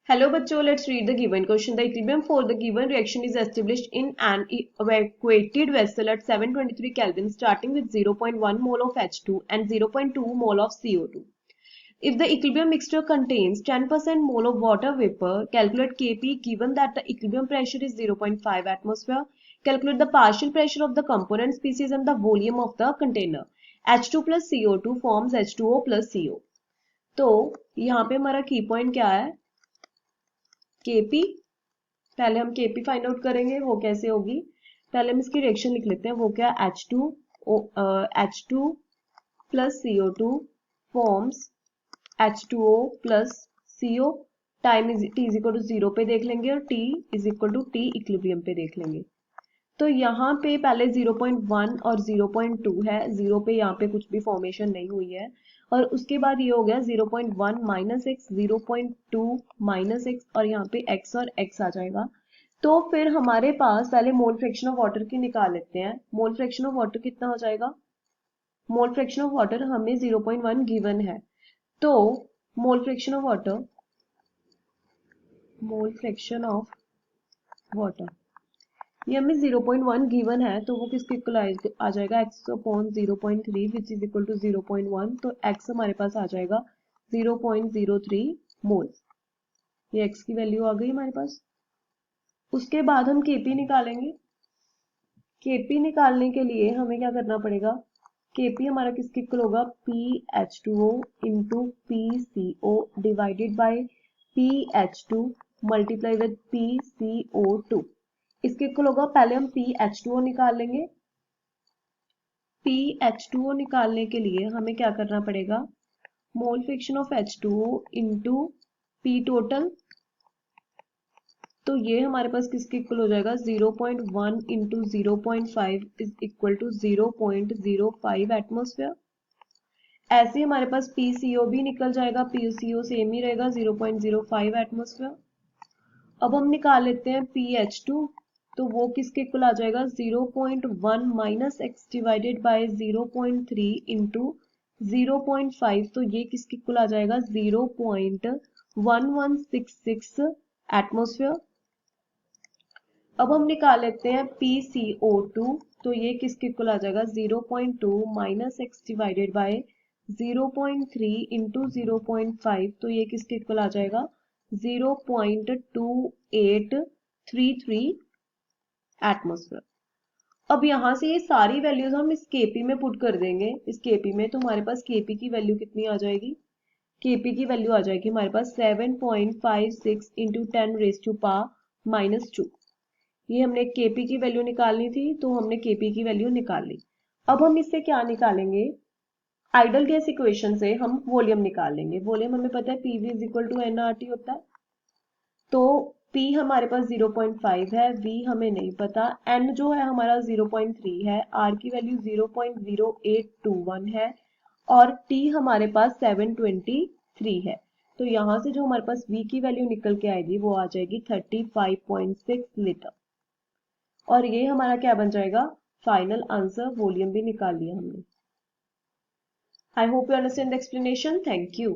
Hello बच्चों, let's read the given question. The equilibrium for the given reaction is established in an evacuated vessel at 723 Kelvin starting with 0.1 mole of H2 and 0.2 mole of CO2. If the equilibrium mixture contains 10% mole of water vapor, calculate Kp given that the equilibrium pressure is 0.5 atmosphere. Calculate the partial pressure of the component species and the volume of the container. H2 plus CO2 forms H2O plus CO. तो यहाँ पे हमारा की point क्या है? Kp, पहले हम Kp find out करेंगे, वो कैसे होगी? पहले हम इसकी रिएक्शन लिख लेते हैं, वो क्या है? H2 plus CO2 forms H2O plus CO. Time t is equal to 0 पे देख लेंगे और t is equal to t equilibrium पे देख लेंगे. तो यहाँ पे पहले 0.1 और 0.2 है, 0 पे यहाँ पे कुछ भी फॉर्मेशन नहीं हुई है. और उसके बाद ये हो गया 0.1 माइनस एक्स, 0.2 माइनस एक्स और यहाँ पे x और x आ जाएगा. तो फिर हमारे पास पहले मोल फ्रैक्शन ऑफ वाटर की निकाल लेते हैं. मोल फ्रैक्शन ऑफ वाटर कितना हो जाएगा? मोल फ्रैक्शन ऑफ वाटर हमें 0.1 गिवन है. तो मोल fraction of water, mole fraction of water ये हमें 0.1 गिवन है, तो वो किसके इक्वल आ जाएगा? x upon 0.3 which is equal to 0.1. तो x हमारे पास आ जाएगा 0.03 मोल्स. ये x की वैल्यू आ गई हमारे पास. उसके बाद हम Kp निकालेंगे. Kp निकालने के लिए हमें क्या करना पड़ेगा? Kp हमारा किसके इक्वल होगा? PH2O into PCO divided by PH2 multiply with PCO2. इसके इक्वल होगा. पहले हम PH2O निकाल लेंगे. PH2O निकालने के लिए हमें क्या करना पड़ेगा? Mole fraction of H2O into P total. तो ये हमारे पास किसके इक्वल हो जाएगा? 0.1 into 0.5 is equal to 0.05 atmosphere. ऐसे हमारे पास PCO भी निकल जाएगा. PCO सेम ही रहेगा 0.05 एटमोस्फेयर. अब हम निकाल लेते हैं PH2. तो वो किसके इक्वल आ जाएगा? 0.1 minus x divided by 0.3 into 0.5. तो ये किसके इक्वल आ जाएगा? 0.1166 एटमोस्फेयर. अब हम निकाल लेते हैं PCO2. तो ये किसके इक्वल आ जाएगा? 0.2 minus x divided by 0.3 into 0.5. तो ये किसके इक्वल आ जाएगा? 0.2833 एटमोस्फेयर. अब यहां से ये सारी वैल्यूज हम इस Kp में पुट कर देंगे. इस Kp में तो हमारे पास Kp की वैल्यू कितनी आ जाएगी? Kp की वैल्यू आ जाएगी हमारे पास 7.56 into 10 raise to power minus 2. ये हमने Kp की वैल्यू निकालनी थी, तो हमने Kp की वैल्यू निकाल ली. अब हम इससे क्या निकालेंगे? आइडल गैस इक्वेशन से हम वॉल्यूम निकाल लेंगे. वॉल्यूम हमें पता है PV is equal to nRT होता है. तो P हमारे पास 0.5 है, V हमें नहीं पता, N जो है हमारा 0.3 है, R की वैल्यू 0.0821 है और T हमारे पास 723 है. तो यहां से जो हमारे पास V की वैल्यू निकल के आएगी वो आ जाएगी 35.6 लीटर. और ये हमारा क्या बन जाएगा? Final answer. वॉल्यूम भी निकाल लिया हमने. I hope you understand the explanation. Thank you.